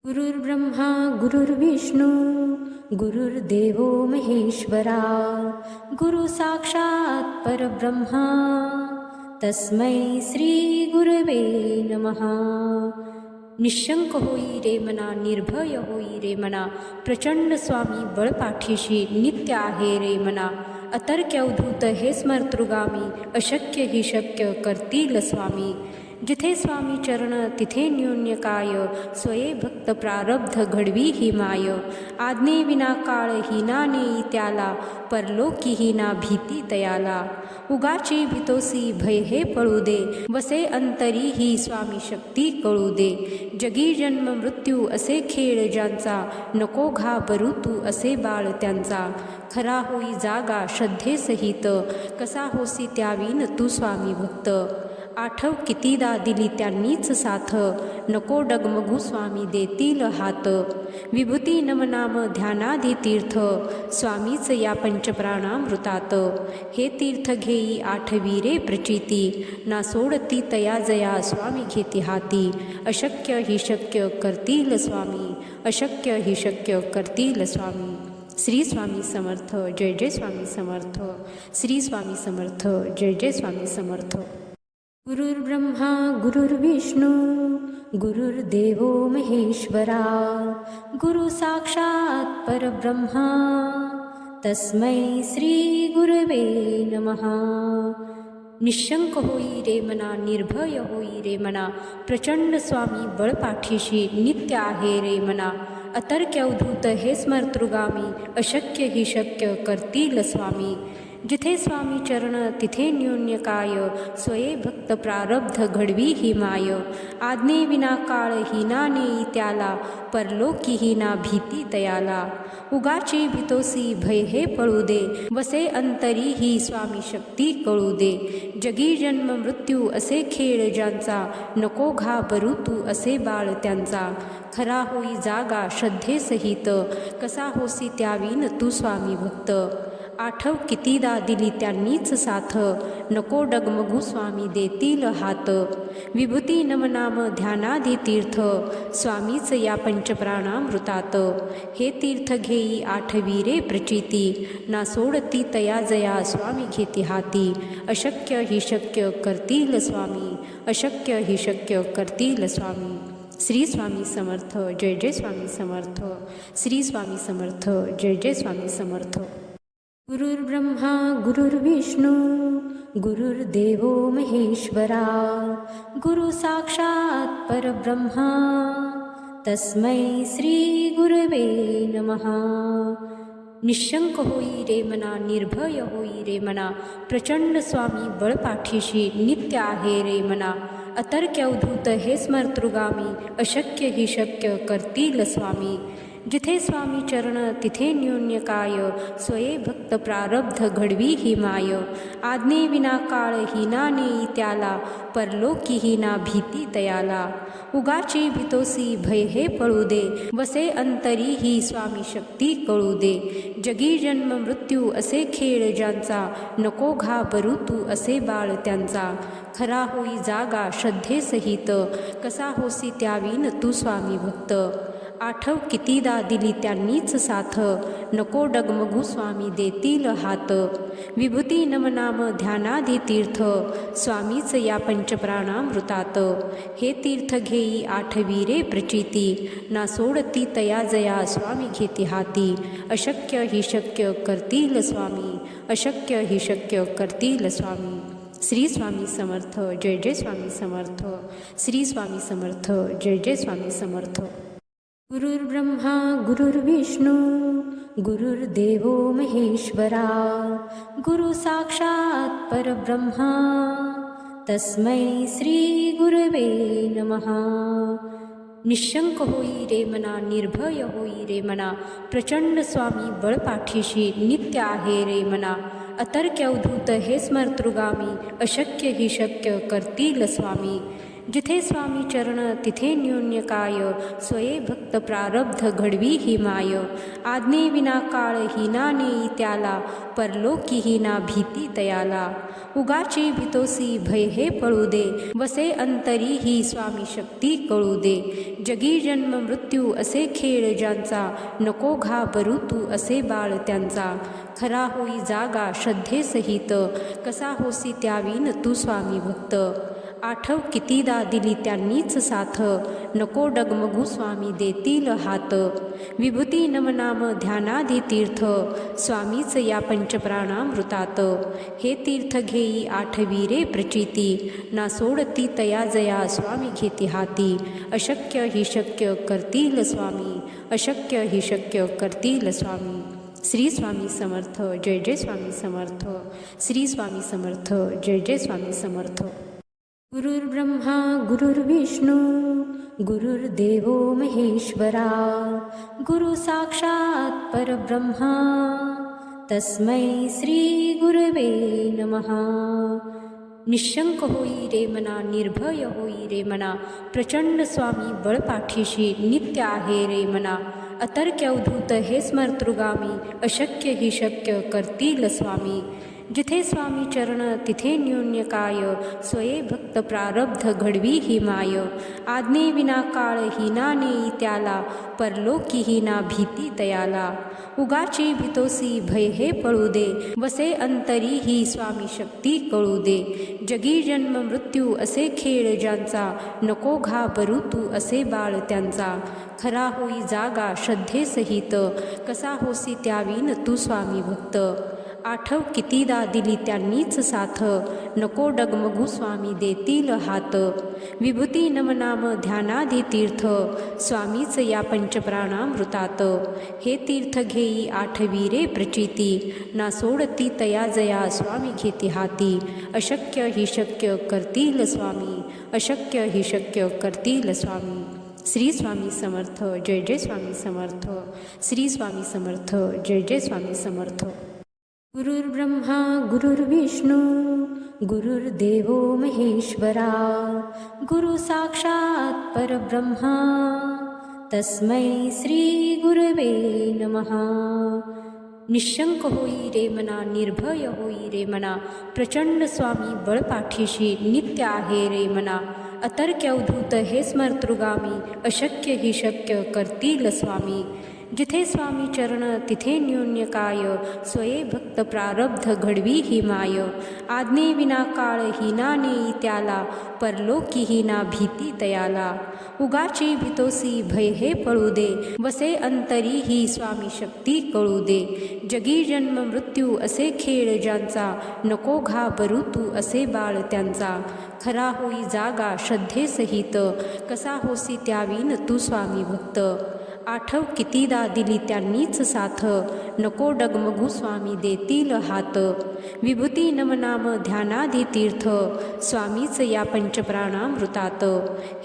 गुरुर्ब्रह्मा गुरुर्विष्णू गुरुर्देवो महेश्वरा गुरु साक्षात परब्रह्मा तस्मै श्री गुरवे नमः. निशंक होई रे मना, निर्भय होई रे मना, प्रचंड स्वामी बळपाठीशी नित्य आहे रे मना. अतर्क्य अवधूत हे स्मर्तृगामी, अशक्य ही शक्य करतील स्वामी. जिथे स्वामी चरण तिथे न्यून्य काय, स्वये भक्त प्रारब्ध घडवी ही माय. आज्ञे विना काळ हिना नेई त्याला, परलोकी हिना भीती तयाला. उगाची भीतोसी भय हे पळू दे, वसे अंतरी ही स्वामी शक्ती कळू दे. जगी जन्म मृत्यू असे खेळ ज्यांचा, नको घाबरू तू असे बाळ त्यांचा. खरा होई जागा श्रद्धेसहित, कसा होसी त्यावीन तू स्वामी भक्त. आठव कितीदा दिली त्यांनीच साथ, नको डगमगू स्वामी देतील हात. विभूती नमनाम ध्यानाधी तीर्थ, स्वामीच या पंचप्राणामृतात. हे तीर्थ घेई आठवी रे प्रचिती, ना सोडती तया जया स्वामी घेती हाती. अशक्य ही शक्य करतील स्वामी, अशक्य ही शक्य करतील स्वामी. श्री स्वामी समर्थ. जय जय स्वामी समर्थ. श्री स्वामी समर्थ. जय जय स्वामी समर्थ. गुरुर्ब्रह्मा गुरुर्विष्णू गुरुर्देवो महेश्वरा गुरु साक्षात परब्रह्मा तस्मै श्री गुरवे नमः. निशंक होई रे मना, निर्भय होई रे मना, प्रचंड स्वामी बळपाठीशी नित्य आहे रे मना. अतर्क्य अवधूत हे स्मर्तृगामी, अशक्य ही शक्य करतील स्वामी. जिथे स्वामी चरण तिथे न्यून्य काय, स्वये भक्त प्रारब्ध घडवी ही माय. आज्ञे विना काळ हिना नेई त्याला, परलोकी हिना भीती तयाला. उगाची भीतोसी भय हे पळू दे, वसे अंतरी ही स्वामी शक्ती कळू दे. जगी जन्म मृत्यू असे खेळ ज्यांचा, नको घाबरू तू असे बाळ त्यांचा. खरा होई जागा श्रद्धेसहित, कसा होसी त्यावीन तू स्वामी भक्त. आठव कितीदा दिली त्यांनीच साथ, नको डगमगू स्वामी देतील हात. विभूती नमनाम ध्यानाधी तीर्थ, स्वामीच या पंचप्राणामृतात. हे तीर्थ घेई आठवी रे प्रचिती, ना सोडती तया जया स्वामी घेती हाती. अशक्य ही शक्य करतील स्वामी, अशक्य ही शक्य करतील स्वामी. श्री स्वामी समर्थ. जय जय स्वामी समर्थ. श्री स्वामी समर्थ. जय जय स्वामी समर्थ. गुरुर्ब्रह्मा गुरुर्विष्णू गुरुर्देवो महेश्वरा गुरु साक्षात परब्रह्मा तस्मै श्री गुरवे नमः. निशंक होई रे मना, निर्भय होई रे मना, प्रचंड स्वामी बळपाठीशी नित्य आहे रे मना. अतर्क्य अवधूत हे स्मर्तृगामी, अशक्य ही शक्य करतील स्वामी. जिथे स्वामी चरण तिथे न्यून्य काय, स्वये भक्त प्रारब्ध घडवी ही माय. आज्ञे विना काळ हिना नेई त्याला, परलोकी हिना भीती तयाला. उगाची भीतोसी भय हे पळू दे, वसे अंतरी ही स्वामी शक्ती कळू दे. जगी जन्म मृत्यू असे खेळ ज्यांचा, नको घाबरू तू असे बाळ त्यांचा. खरा होई जागा श्रद्धेसहित, कसा होसी त्यावीन तू स्वामी भक्त. आठव कितीदा दिली त्यांनीच साथ, नको डगमगू स्वामी देतील हात. विभूती नमनाम ध्यानाधी तीर्थ, स्वामीच या पंचप्राणामृतात. हे तीर्थ घेई आठवी रे प्रचिती, ना सोडती तया जया स्वामी घेती हाती. अशक्य ही शक्य करतील स्वामी, अशक्य ही शक्य करतील स्वामी. श्री स्वामी समर्थ. जय जय स्वामी समर्थ. श्री स्वामी समर्थ. जय जय स्वामी समर्थ. गुरुर्ब्रह्मा गुरुर्विष्णू गुरुर्देवो महेश्वरा गुरु साक्षात परब्रह्मा तस्मै श्री गुरवे नमः. निशंक होई रे मना, निर्भय होई रे मना, प्रचंड स्वामी बळपाठीशी नित्य आहे रे मना. अतर्क्य अवधूत हे स्मर्तृगामी, अशक्य ही शक्य करतील स्वामी. जिथे स्वामी चरण तिथे न्यून्य काय, स्वये भक्त प्रारब्ध घडवी ही माय. आज्ञे विना काळ हिना नेई त्याला, परलोकी हिना भीती तयाला. उगाची भीतोसी भय हे पळू दे, वसे अंतरी ही स्वामी शक्ती कळू दे. जगी जन्म मृत्यू असे खेळ ज्यांचा, नको घाबरू तू असे बाळ त्यांचा. खरा होई जागा श्रद्धेसहित, कसा होसी त्यावीन तू स्वामी भक्त. आठव कितीदा दिली त्यांनीच साथ, नको डगमगू स्वामी देतील हात. विभूती नमनाम ध्यानाधी तीर्थ, स्वामीच या पंचप्राणामृतात. हे तीर्थ घेई आठवी रे प्रचिती, ना सोडती तया जया स्वामी घेती हाती. अशक्य ही शक्य करतील स्वामी, अशक्य ही शक्य करतील स्वामी. श्री स्वामी समर्थ. जय जय स्वामी समर्थ. श्री स्वामी समर्थ. जय जय स्वामी समर्थ. गुरुर्ब्रह्मा गुरुर्विष्णू गुरुर्देवो महेश्वरा, गुरु साक्षात परब्रह्मा तस्मै श्री गुरवे नमः. निशंक होई रे मना, निर्भय होई रे मना, प्रचंड स्वामी बळपाठीशी नित्य आहे रे मना. अतर्क्य अवधूत हे स्मर्तृगामी, अशक्य ही शक्य करतील स्वामी. जिथे स्वामी चरण तिथे न्यून्य काय, स्वये भक्त प्रारब्ध घडवी ही माय. आज्ञे विना काळ हिना नेई त्याला, परलोकी हिना भीती तयाला. उगाची भीतोसी भय हे पळू दे, वसे अंतरी ही स्वामी शक्ती कळू दे. जगी जन्म मृत्यू असे खेळ ज्यांचा, नको घाबरू तू असे बाळ त्यांचा. खरा होई जागा श्रद्धेसहित, कसा होसी त्यावीन तू स्वामी भक्त. आठव कितीदा दिली त्यांनीच साथ, नको डगमगू स्वामी देतील हात. विभूती नमनाम ध्यानाधी तीर्थ, स्वामीच या पंचप्राणामृतात. हे तीर्थ घेई आठवी रे प्रचिती, ना सोडती तया जया स्वामी घेती हाती. अशक्य ही शक्य करतील स्वामी, अशक्य ही शक्य करतील स्वामी. श्री स्वामी समर्थ. जय जय स्वामी समर्थ. श्री स्वामी समर्थ. जय जय स्वामी समर्थ. गुरुर्ब्रह्मा गुरुर्विष्णू गुरुर्देवो महेश्वरा, गुरु साक्षात परब्रह्मा तस्मै श्री गुरवे नमः. निशंक होई रे मना, निर्भय होई रे मना, प्रचंड स्वामी बळपाठीशी नित्य आहे रे मना. अतर्क्य अवधूत हे स्मर्तृगामी, अशक्य ही शक्य करतील स्वामी. जिथे स्वामी चरण तिथे न्यून्य काय, स्वये भक्त प्रारब्ध घडवी ही माय. आज्ञे विना काळ हिना नेई त्याला, परलोकी हिना भीती तयाला. उगाची भीतोसी भय हे पळू दे, वसे अंतरी ही स्वामी शक्ती कळू दे. जगी जन्म मृत्यू असे खेळ ज्यांचा, नको घाबरू तू असे बाळ त्यांचा. खरा होई जागा श्रद्धेसहित, कसा होसी त्यावीन तू स्वामी भक्त. आठव कितीदा दिली त्यांनीच साथ, नको डगमगू स्वामी देतील हात. विभूती नमनाम ध्यानाधी तीर्थ, स्वामीच या पंचप्राणामृतात.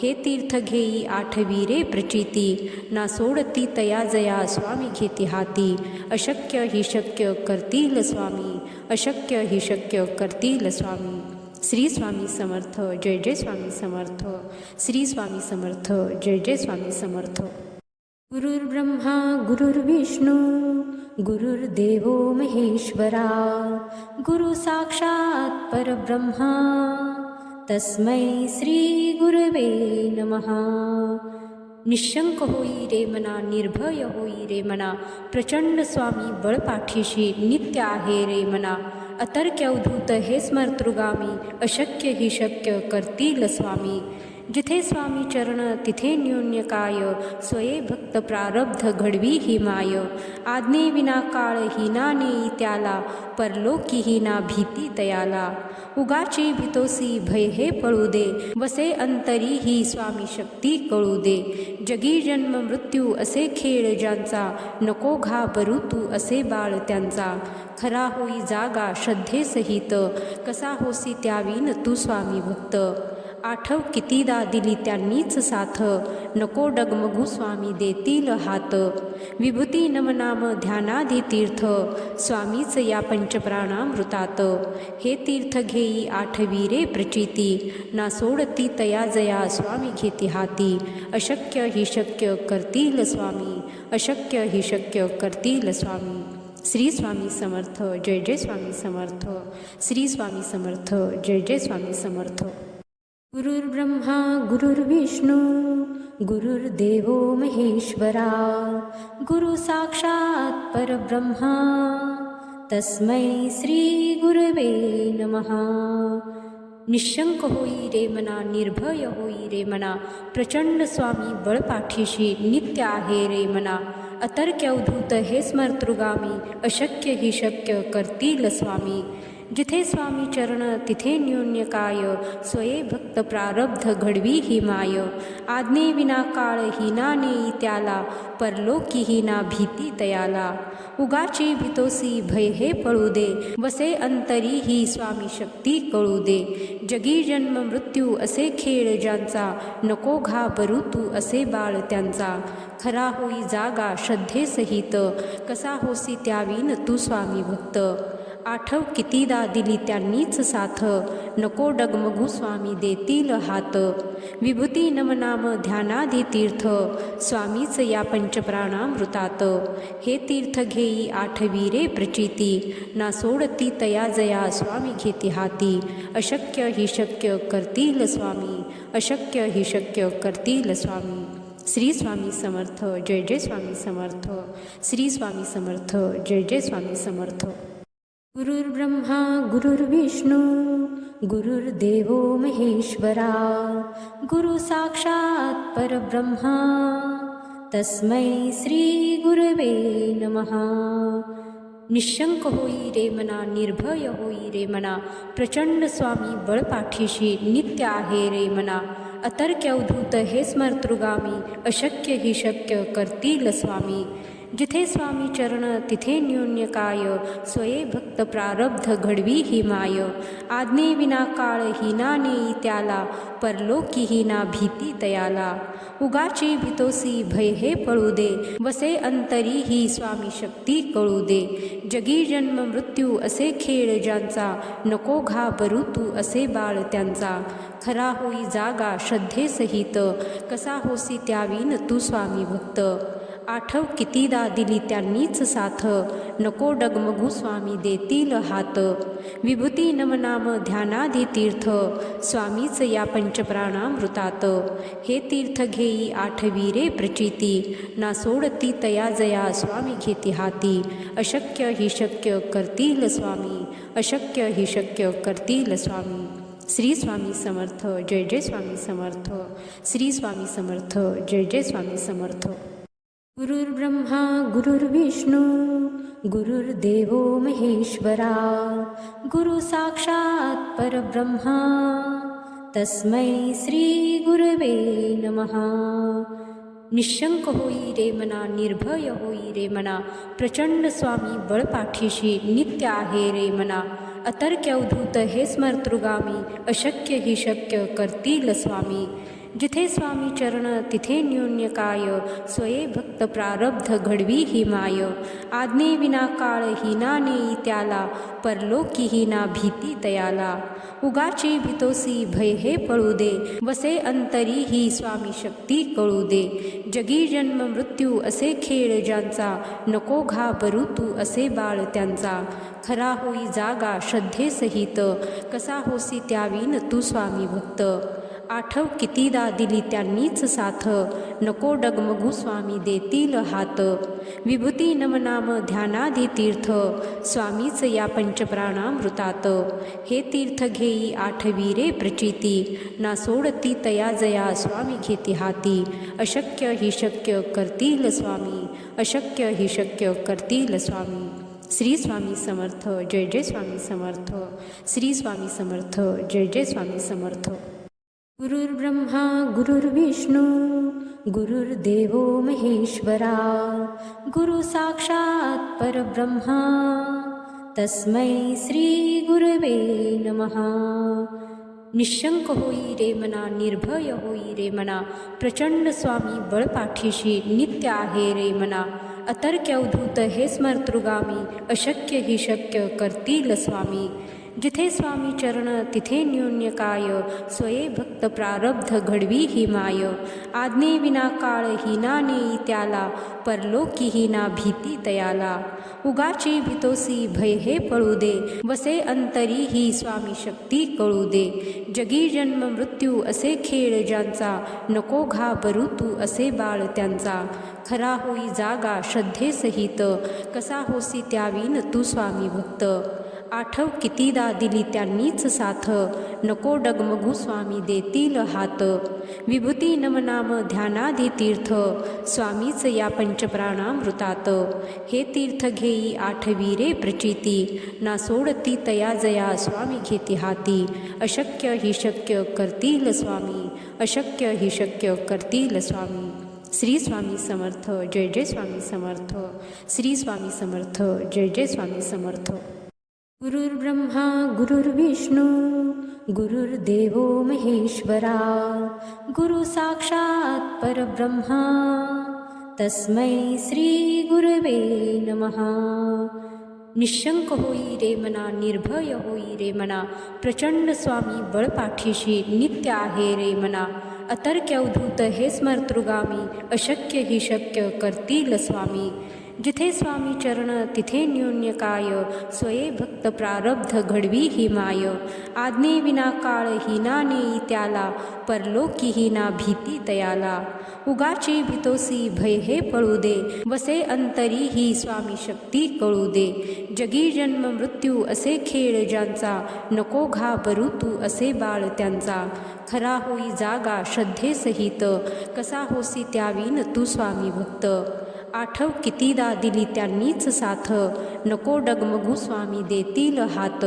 हे तीर्थ घेई आठवी रे प्रचिती, ना सोडती तया जया स्वामी घेती हाती. अशक्य ही शक्य करतील स्वामी, अशक्य ही शक्य करतील स्वामी. श्री स्वामी समर्थ. जय जय स्वामी समर्थ. श्री स्वामी समर्थ. जय जय स्वामी समर्थ. गुरुर्ब्रह्मा गुरुर्विष्णू गुरुर्देवो महेश्वरा, गुरु साक्षात परब्रह्मा तस्मै श्री गुरवे नमः. निशंक होई रे मना, निर्भय होई रे मना, प्रचंड स्वामी बळपाठीशी नित्य आहे रे मना. अतर्क्य अवधूत हे स्मर्तृगामी, अशक्य ही शक्य करतील स्वामी. जिथे स्वामी चरण तिथे न्यून्य काय, स्वये भक्त प्रारब्ध घडवी ही माय. आज्ञे विना काळ हिना नेई त्याला, परलोकी हिना भीती तयाला. उगाची भीतोसी भय हे पळू दे, वसे अंतरी ही स्वामी शक्ती कळू दे. जगी जन्म मृत्यू असे खेळ ज्यांचा, नको घाबरू तू असे बाळ त्यांचा. खरा होई जागा श्रद्धेसहित, कसा होसी त्यावीन तू स्वामी भक्त. आठव कितीदा दिली त्यांनीच साथ, नको डगमगू स्वामी देतील हात. विभूती नमनाम ध्यानाधी तीर्थ, स्वामीच या पंचप्राणामृतात. हे तीर्थ घेई आठवी रे प्रचिती, ना सोडती तया जया स्वामी घेती हाती. अशक्य ही शक्य करतील स्वामी, अशक्य ही शक्य करतील स्वामी. श्री स्वामी समर्थ. जय जय स्वामी समर्थ. श्री स्वामी समर्थ. जय जय स्वामी समर्थ. गुरुर्ब्रह्मा गुरुर्विष्णू गुरुर्देवो महेश्वरा, गुरु साक्षात परब्रह्मा तस्मै श्री गुरवे नमः. निशंक होई रे मना, निर्भय होई रे मना, प्रचंड स्वामी बळपाठीशी नित्य आहे रे मना. अतर्क्य अवधूत हे स्मर्तृगामी, अशक्य ही शक्य करतील स्वामी. जिथे स्वामी चरण तिथे न्यून्य काय, स्वये भक्त प्रारब्ध घडवी ही माय. आज्ञे विना काळ हिना नेई त्याला, परलोकी हिना भीती तयाला. उगाची भीतोसी भय हे पळू दे, वसे अंतरी ही स्वामी शक्ती कळू दे. जगी जन्म मृत्यू असे खेळ ज्यांचा, नको घाबरू तू असे बाळ त्यांचा. खरा होई जागा श्रद्धेसहित, कसा होसी त्यावीन तू स्वामी भक्त. आठव कितीदा दिली त्यांनीच साथ, नको डगमगू स्वामी देतील हात. विभूती नमनाम ध्यानाधी तीर्थ, स्वामीच या पंचप्राणामृतात. हे तीर्थ घेई आठवी रे प्रचिती, ना सोडती तया जया स्वामी घेती हाती. अशक्य ही शक्य करतील स्वामी, अशक्य ही शक्य करतील स्वामी. श्री स्वामी समर्थ. जय जय स्वामी समर्थ. श्री स्वामी समर्थ. जय जय स्वामी समर्थ. गुरुर्ब्रह्मा गुरुर्विष्णू गुरुर्देवो महेश्वरा, गुरु साक्षात परब्रह्मा तस्मै श्री गुरवे नमः. निशंक होई रे मना, निर्भय होई रे मना, प्रचंड स्वामी बळपाठीशी नित्य आहे रे मना. अतर्क्य अवधूत हे स्मर्तृगामी, अशक्य ही शक्य करतील स्वामी. जिथे स्वामी चरण तिथे न्यून्य काय, स्वये भक्त प्रारब्ध घडवी ही माय. आज्ञे विना काळ हिना नेई त्याला, परलोकी हिना भीती तयाला. उगाची भीतोसी भय हे पळू दे, वसे अंतरी ही स्वामी शक्ती कळू दे. जगी जन्म मृत्यू असे खेळ ज्यांचा, नको घाबरू तू असे बाळ त्यांचा. खरा होई जागा श्रद्धेसहित, कसा होसी त्यावीन तू स्वामी भक्त. आठव कितीदा दिली त्यांनीच साथ, नको डगमगू स्वामी देतील हात. विभूती नमनाम ध्यानाधी तीर्थ, स्वामीच या पंचप्राणामृतात. हे तीर्थ घेई आठवी रे प्रचिती, ना सोडती तया जया स्वामी घेती हाती. अशक्य ही शक्य करतील स्वामी, अशक्य ही शक्य करतील स्वामी. श्री स्वामी समर्थ. जय जय स्वामी समर्थ. श्री स्वामी समर्थ. जय जय स्वामी समर्थ. गुरुर्ब्रह्मा गुरुर्विष्णू गुरुर्देवो महेश्वरा, गुरु साक्षात परब्रह्मा तस्मै श्री गुरवे नमः. निशंक होई रे मना, निर्भय होई रे मना, प्रचंड स्वामी बळपाठीशी नित्य आहे रे मना. अतर्क्य अवधूत हे स्मर्तृगामी, अशक्य ही शक्य करतील स्वामी. जिथे स्वामी चरण तिथे न्यून्य काय, स्वये भक्त प्रारब्ध घडवी ही माय. आज्ञे विना काळ हिना नेई त्याला, परलोकी हिना भीती तयाला. उगाची भीतोसी भय हे पळू दे, वसे अंतरी ही स्वामी शक्ती कळू दे. जगी जन्म मृत्यू असे खेळ ज्यांचा, नको घाबरू तू असे बाळ त्यांचा. खरा होई जागा श्रद्धेसहित, कसा होसी त्यावीन तू स्वामी भक्त. आठव कितीदा दिली त्यांनीच साथ, नको डगमगू स्वामी देतील हात. विभूती नमनाम ध्यानाधी तीर्थ, स्वामीच या पंचप्राणामृतात. हे तीर्थ घेई आठवी रे प्रचिती, ना सोडती तया जया स्वामी घेती हाती. अशक्य ही शक्य करतील स्वामी, अशक्य ही शक्य करतील स्वामी. श्री स्वामी समर्थ. जय जय स्वामी समर्थ. श्री स्वामी समर्थ. जय जय स्वामी समर्थ. गुरुर्ब्रह्मा गुरुर्विष्णू गुरुर्देवो महेश्वरा, गुरु साक्षात परब्रह्मा तस्मै श्री गुरवे नमः. निशंक होई रे मना, निर्भय होई रे मना, प्रचंड स्वामी बळपाठीशी नित्य आहे रे मना. अतर्क्य अवधूत हे स्मर्तृगामी, अशक्य ही शक्य करतील स्वामी. जिथे स्वामी चरण तिथे न्यून्य काय, स्वये भक्त प्रारब्ध घडवी ही माय. आज्ञे विना काळ हिना नेई त्याला, परलोकी हिना भीती तयाला. उगाची भीतोसी भय हे पळू दे, वसे अंतरी ही स्वामी शक्ती कळू दे. जगी जन्म मृत्यू असे खेळ ज्यांचा, नको घाबरू तू असे बाळ त्यांचा. खरा होई जागा श्रद्धेसहित, कसा होसी त्यावीन तू स्वामी भक्त. आठव कितीदा दिली त्यांनीच साथ, नको डगमगू स्वामी देतील हात. विभूती नमनाम ध्यानाधी तीर्थ, स्वामीच या पंचप्राणामृतात. हे तीर्थ घेई आठवी रे प्रचिती, ना सोडती तया जया स्वामी घेती हाती. अशक्य ही शक्य करतील स्वामी, अशक्य ही शक्य करतील स्वामी. श्री स्वामी समर्थ. जय जय स्वामी समर्थ. श्री स्वामी समर्थ. जय जय स्वामी समर्थ. गुरुर्ब्रह्मा गुरुर्विष्णू गुरुर्देवो महेश्वरा, गुरु साक्षात परब्रह्मा तस्मै श्री गुरवे नमः. निशंक होई रे मना, निर्भय होई रे मना, प्रचंड स्वामी बळपाठीशी नित्य आहे रे मना. अतर्क्य अवधूत हे स्मर्तृगामी, अशक्य ही शक्य करतील स्वामी. जिथे स्वामी चरण तिथे न्यून्य काय, स्वये भक्त प्रारब्ध घडवी ही माय. आज्ञे विना काळ हिना नेई त्याला, परलोकी हिना भीती तयाला. उगाची भीतोसी भय हे पळू दे, वसे अंतरी ही स्वामी शक्ती कळू दे. जगी जन्म मृत्यू असे खेळ ज्यांचा, नको घाबरू तू असे बाळ त्यांचा. खरा होई जागा श्रद्धेसहित, कसा होसी त्यावीन तू स्वामी भक्त. आठव कितीदा दिली त्यांनीच साथ, नको डगमगू स्वामी देतील हात.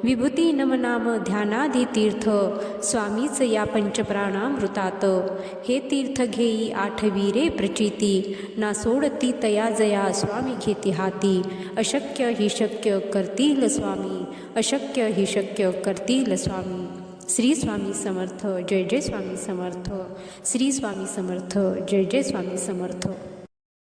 विभूती नमनाम ध्यानाधी तीर्थ, स्वामीच या पंचप्राणामृतात. हे तीर्थ घेई आठवी रे प्रचिती, ना सोडती तया जया स्वामी घेती हाती. अशक्य ही शक्य करतील स्वामी, अशक्य ही शक्य करतील स्वामी. श्री स्वामी समर्थ. जय जय स्वामी समर्थ. श्री स्वामी समर्थ. जय जय स्वामी समर्थ.